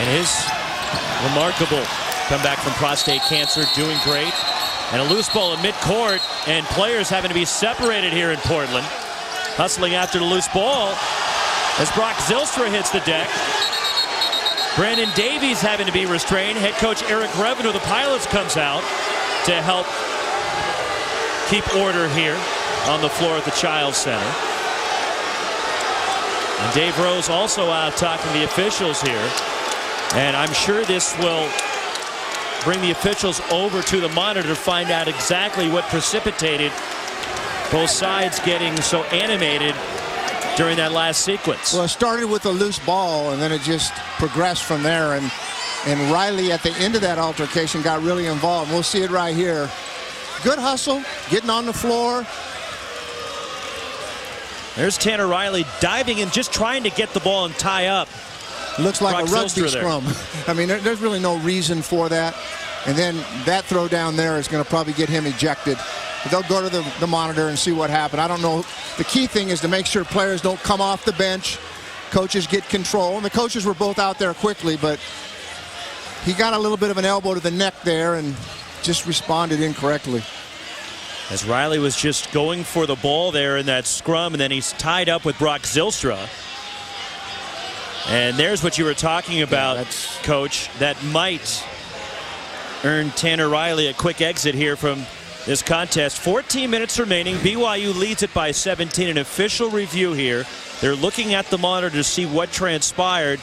And his remarkable comeback from prostate cancer, doing great. And a loose ball in midcourt, and players having to be separated here in Portland. Hustling after the loose ball as Brock Zylstra hits the deck. Brandon Davies having to be restrained. Head coach Eric Revenue of the Pilots comes out to help keep order here on the floor at the Child Center. And Dave Rose also out talking to the officials here. And I'm sure this will bring the officials over to the monitor to find out exactly what precipitated both sides getting so animated during that last sequence. Well, it started with a loose ball, and then it just progressed from there. And Riley, at the end of that altercation, got really involved. We'll see it right here. Good hustle, getting on the floor. There's Tanner Riley diving in, just trying to get the ball and tie up. Looks like Brock a rugby Zylstra scrum. I mean, there's really no reason for that. And then that throw down there is going to probably get him ejected. But they'll go to the monitor and see what happened. I don't know. The key thing is to make sure players don't come off the bench. Coaches get control. And the coaches were both out there quickly, but he got a little bit of an elbow to the neck there and just responded incorrectly. As Riley was just going for the ball there in that scrum, and then he's tied up with Brock Zylstra. And there's what you were talking about, Coach. That might earn Tanner Riley a quick exit here from this contest. 14 minutes remaining. BYU leads it by 17. An official review here. They're looking at the monitor to see what transpired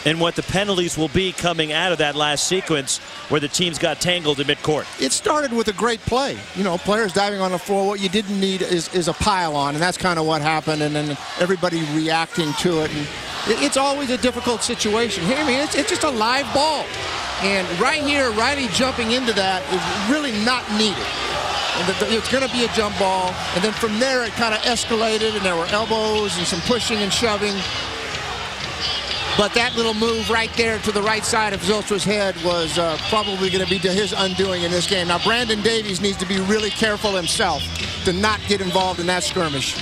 and what the penalties will be coming out of that last sequence where the teams got tangled in midcourt. It started with a great play. You know, players diving on the floor. What you didn't need is a pile on, and that's kind of what happened, and then everybody reacting to it. And it's always a difficult situation. I mean, it's just a live ball. And right here, Riley jumping into that is really not needed. And it's going to be a jump ball. And then from there, it kind of escalated, and there were elbows and some pushing and shoving. But that little move right there to the right side of Zylstra's head was probably going to be to his undoing in this game. Now, Brandon Davies needs to be really careful himself to not get involved in that skirmish.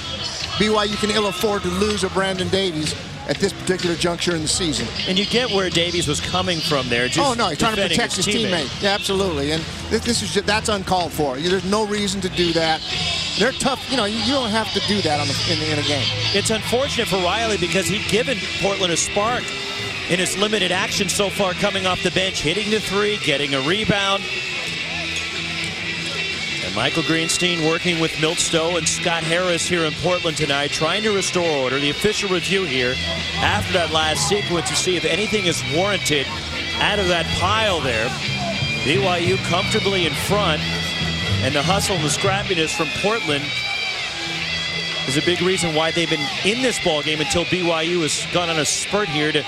BYU can ill afford to lose a Brandon Davies at this particular juncture in the season. And you get where Davies was coming from there. Just oh, no, he's trying to protect his teammate. Yeah, absolutely. And this is just, that's uncalled for. There's no reason to do that. They're tough. You know, you don't have to do that in a game. It's unfortunate for Riley because he'd given Portland a spark in his limited action so far, coming off the bench, hitting the three, getting a rebound. And Michael Greenstein working with Milt Stowe and Scott Harris here in Portland tonight, trying to restore order. The official review here after that last sequence to see if anything is warranted out of that pile there. BYU comfortably in front, and the hustle and the scrappiness from Portland is a big reason why they've been in this ball game until BYU has gone on a spurt here to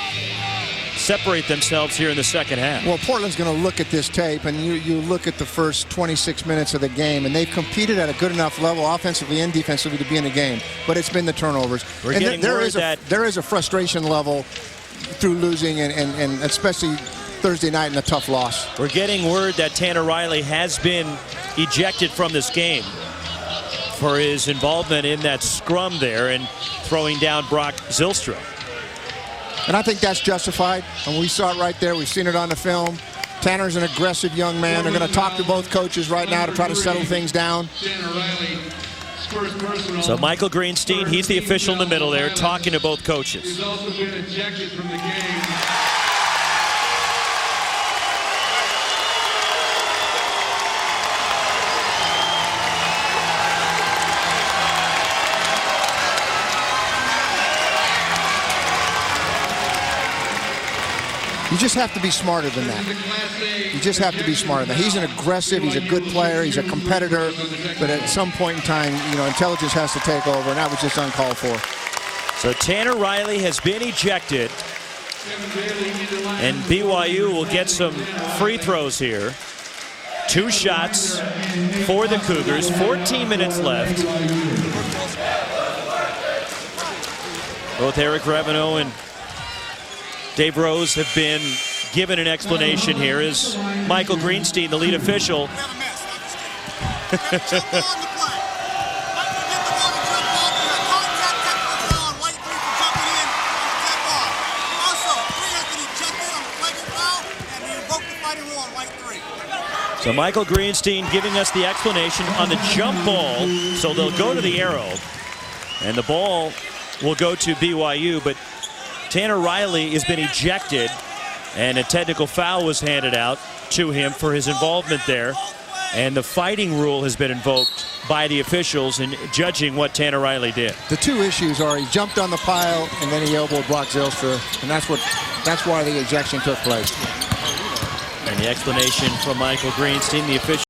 separate themselves here in the second half. Well, Portland's going to look at this tape, and you look at the first 26 minutes of the game, and they've competed at a good enough level offensively and defensively to be in the game. But it's been the turnovers. We're getting word that there is a frustration level through losing, and especially Thursday night in a tough loss. We're getting word that Tanner Riley has been ejected from this game for his involvement in that scrum there and throwing down Brock Zylstra. And I think that's justified. And we saw it right there. We've seen it on the film. Tanner's an aggressive young man. They're going to talk to both coaches right now to try to settle things down. So Michael Greenstein, he's the official in the middle there, talking to both coaches. He's also been ejected from the game. You just have to be smarter than that. You just have to be smarter than that. He's an aggressive, he's a good player, he's a competitor, but at some point in time, you know, intelligence has to take over, and that was just uncalled for. So Tanner Riley has been ejected, and BYU will get some free throws here. 2 shots for the Cougars, 14 minutes left. Both Eric Revenue and Dave Rose have been given an explanation here as Michael Greenstein, the lead official. So Michael Greenstein giving us the explanation on the jump ball. So they'll go to the arrow, and the ball will go to BYU, but Tanner Riley has been ejected, and a technical foul was handed out to him for his involvement there. And the fighting rule has been invoked by the officials in judging what Tanner Riley did. The two issues are he jumped on the pile and then he elbowed Brock Zylstra, and that's why the ejection took place. And the explanation from Michael Greenstein, the official.